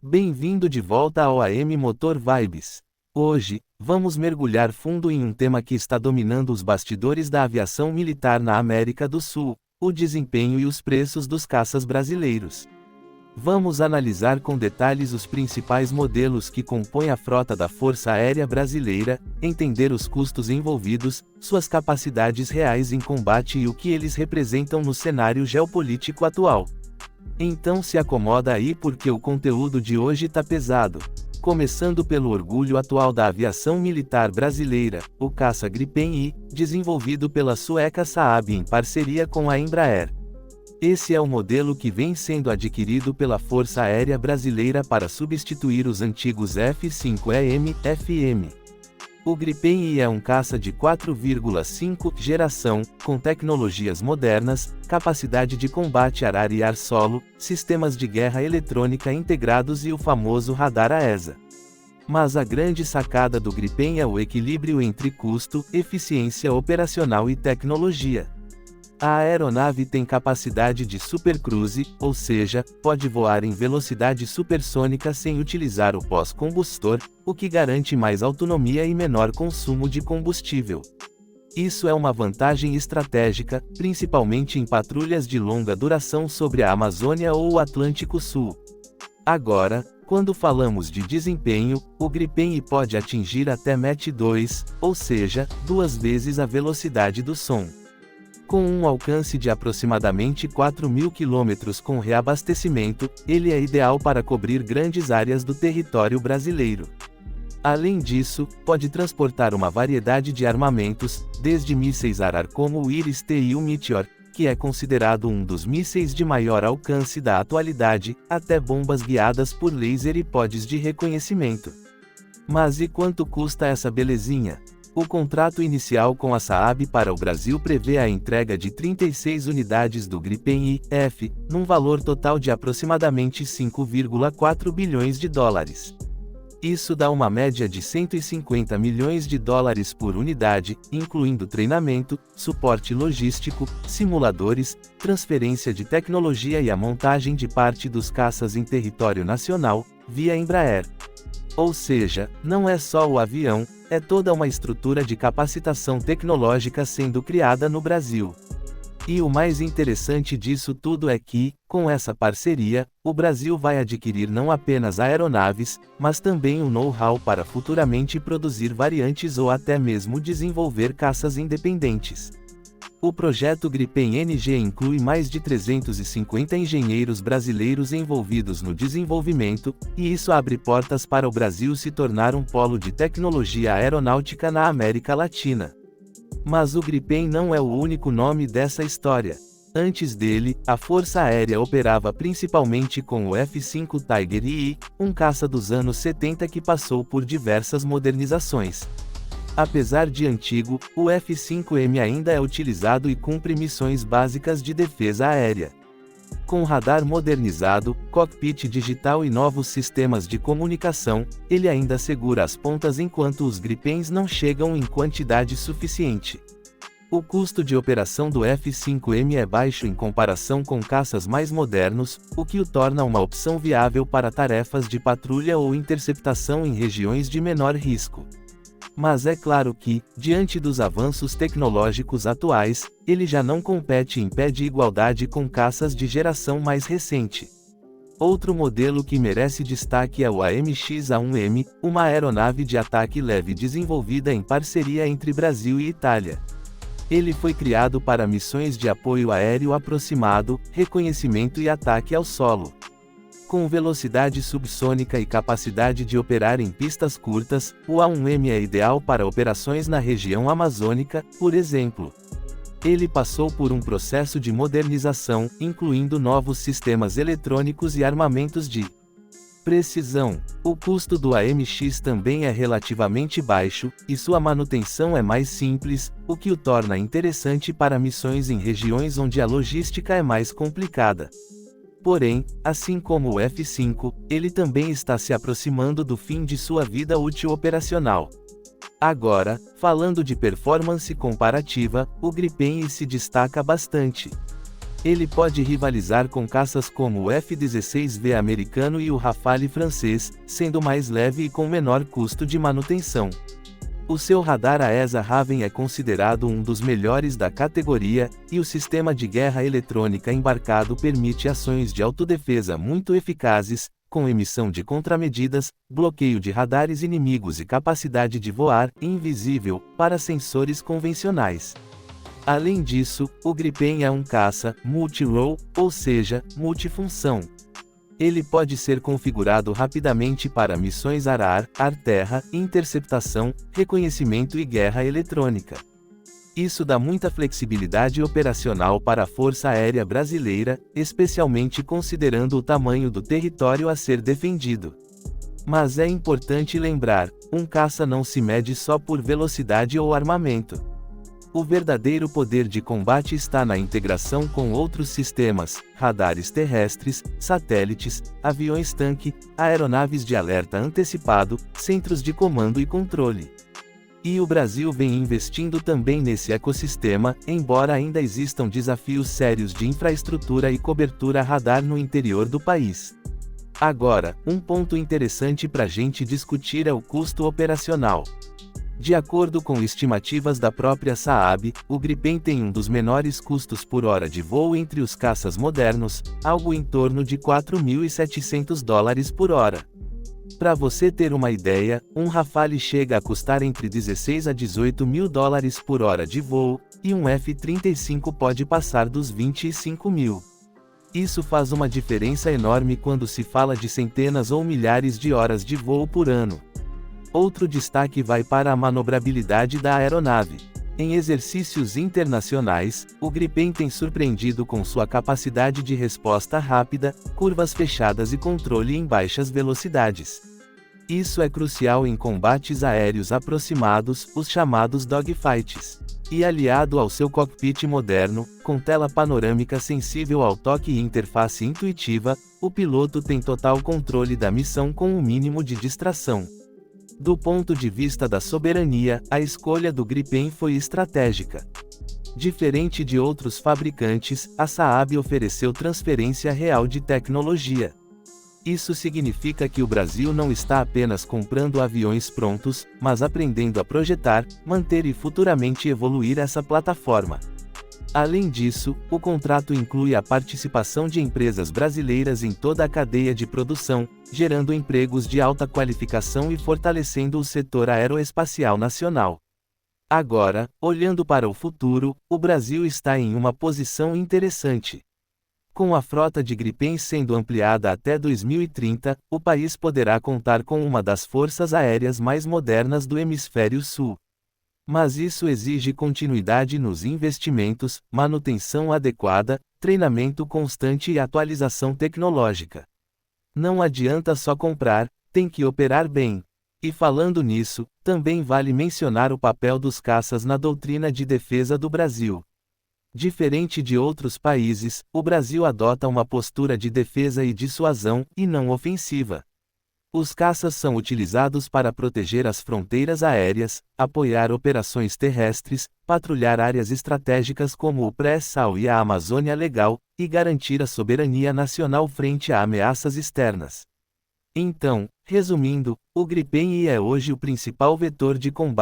Bem-vindo de volta ao AM Motor Vibes. Hoje, vamos mergulhar fundo em um tema que está dominando os bastidores da aviação militar na América do Sul: o desempenho e os preços dos caças brasileiros. Vamos analisar com detalhes os principais modelos que compõem a frota da Força Aérea Brasileira, entender os custos envolvidos, suas capacidades reais em combate e o que eles representam no cenário geopolítico atual. Então se acomoda aí porque o conteúdo de hoje tá pesado. Começando pelo orgulho atual da aviação militar brasileira, o caça Gripen I, desenvolvido pela sueca Saab em parceria com a Embraer. Esse é o modelo que vem sendo adquirido pela Força Aérea Brasileira para substituir os antigos F-5EM, FM. O Gripen I é um caça de 4,5 geração, com tecnologias modernas, capacidade de combate ar-ar e ar-solo, sistemas de guerra eletrônica integrados e o famoso radar AESA. Mas a grande sacada do Gripen é o equilíbrio entre custo, eficiência operacional e tecnologia. A aeronave tem capacidade de supercruise, ou seja, pode voar em velocidade supersônica sem utilizar o pós-combustor, o que garante mais autonomia e menor consumo de combustível. Isso é uma vantagem estratégica, principalmente em patrulhas de longa duração sobre a Amazônia ou o Atlântico Sul. Agora, quando falamos de desempenho, o Gripen I pode atingir até Mach 2, ou seja, 2 vezes a velocidade do som. Com um alcance de aproximadamente 4.000 km com reabastecimento, ele é ideal para cobrir grandes áreas do território brasileiro. Além disso, pode transportar uma variedade de armamentos, desde mísseis ar-ar como o Iris-T e o Meteor, que é considerado um dos mísseis de maior alcance da atualidade, até bombas guiadas por laser e pods de reconhecimento. Mas e quanto custa essa belezinha? O contrato inicial com a Saab para o Brasil prevê a entrega de 36 unidades do Gripen I-F, num valor total de aproximadamente 5,4 bilhões de dólares. Isso dá uma média de 150 milhões de dólares por unidade, incluindo treinamento, suporte logístico, simuladores, transferência de tecnologia e a montagem de parte dos caças em território nacional, via Embraer. Ou seja, não é só o avião, é toda uma estrutura de capacitação tecnológica sendo criada no Brasil. E o mais interessante disso tudo é que, com essa parceria, o Brasil vai adquirir não apenas aeronaves, mas também o know-how para futuramente produzir variantes ou até mesmo desenvolver caças independentes. O projeto Gripen NG inclui mais de 350 engenheiros brasileiros envolvidos no desenvolvimento, e isso abre portas para o Brasil se tornar um polo de tecnologia aeronáutica na América Latina. Mas o Gripen não é o único nome dessa história. Antes dele, a Força Aérea operava principalmente com o F-5 Tiger II, um caça dos anos 70 que passou por diversas modernizações. Apesar de antigo, o F-5M ainda é utilizado e cumpre missões básicas de defesa aérea. Com radar modernizado, cockpit digital e novos sistemas de comunicação, ele ainda segura as pontas enquanto os Gripens não chegam em quantidade suficiente. O custo de operação do F-5M é baixo em comparação com caças mais modernos, o que o torna uma opção viável para tarefas de patrulha ou interceptação em regiões de menor risco. Mas é claro que, diante dos avanços tecnológicos atuais, ele já não compete em pé de igualdade com caças de geração mais recente. Outro modelo que merece destaque é o AMX-A1M, uma aeronave de ataque leve desenvolvida em parceria entre Brasil e Itália. Ele foi criado para missões de apoio aéreo aproximado, reconhecimento e ataque ao solo. Com velocidade subsônica e capacidade de operar em pistas curtas, o A1M é ideal para operações na região amazônica, por exemplo. Ele passou por um processo de modernização, incluindo novos sistemas eletrônicos e armamentos de precisão. O custo do AMX também é relativamente baixo, e sua manutenção é mais simples, o que o torna interessante para missões em regiões onde a logística é mais complicada. Porém, assim como o F-5, ele também está se aproximando do fim de sua vida útil operacional. Agora, falando de performance comparativa, o Gripen I se destaca bastante. Ele pode rivalizar com caças como o F-16V americano e o Rafale francês, sendo mais leve e com menor custo de manutenção. O seu radar AESA Raven é considerado um dos melhores da categoria, e o sistema de guerra eletrônica embarcado permite ações de autodefesa muito eficazes, com emissão de contramedidas, bloqueio de radares inimigos e capacidade de voar invisível para sensores convencionais. Além disso, o Gripen é um caça multi-role, ou seja, multifunção. Ele pode ser configurado rapidamente para missões ar-ar, ar-terra, interceptação, reconhecimento e guerra eletrônica. Isso dá muita flexibilidade operacional para a Força Aérea Brasileira, especialmente considerando o tamanho do território a ser defendido. Mas é importante lembrar, um caça não se mede só por velocidade ou armamento. O verdadeiro poder de combate está na integração com outros sistemas, radares terrestres, satélites, aviões-tanque, aeronaves de alerta antecipado, centros de comando e controle. E o Brasil vem investindo também nesse ecossistema, embora ainda existam desafios sérios de infraestrutura e cobertura radar no interior do país. Agora, um ponto interessante para a gente discutir é o custo operacional. De acordo com estimativas da própria Saab, o Gripen tem um dos menores custos por hora de voo entre os caças modernos, algo em torno de $4.700 por hora. Para você ter uma ideia, um Rafale chega a custar entre 16 a 18 mil dólares por hora de voo, e um F-35 pode passar dos 25 mil. Isso faz uma diferença enorme quando se fala de centenas ou milhares de horas de voo por ano. Outro destaque vai para a manobrabilidade da aeronave. Em exercícios internacionais, o Gripen tem surpreendido com sua capacidade de resposta rápida, curvas fechadas e controle em baixas velocidades. Isso é crucial em combates aéreos aproximados, os chamados dogfights. E aliado ao seu cockpit moderno, com tela panorâmica sensível ao toque e interface intuitiva, o piloto tem total controle da missão com um mínimo de distração. Do ponto de vista da soberania, a escolha do Gripen foi estratégica. Diferente de outros fabricantes, a Saab ofereceu transferência real de tecnologia. Isso significa que o Brasil não está apenas comprando aviões prontos, mas aprendendo a projetar, manter e futuramente evoluir essa plataforma. Além disso, o contrato inclui a participação de empresas brasileiras em toda a cadeia de produção, gerando empregos de alta qualificação e fortalecendo o setor aeroespacial nacional. Agora, olhando para o futuro, o Brasil está em uma posição interessante. Com a frota de Gripens sendo ampliada até 2030, o país poderá contar com uma das forças aéreas mais modernas do Hemisfério Sul. Mas isso exige continuidade nos investimentos, manutenção adequada, treinamento constante e atualização tecnológica. Não adianta só comprar, tem que operar bem. E falando nisso, também vale mencionar o papel dos caças na doutrina de defesa do Brasil. Diferente de outros países, o Brasil adota uma postura de defesa e dissuasão, e não ofensiva. Os caças são utilizados para proteger as fronteiras aéreas, apoiar operações terrestres, patrulhar áreas estratégicas como o pré-sal e a Amazônia Legal, e garantir a soberania nacional frente a ameaças externas. Então, resumindo, o Gripen é hoje o principal vetor de combate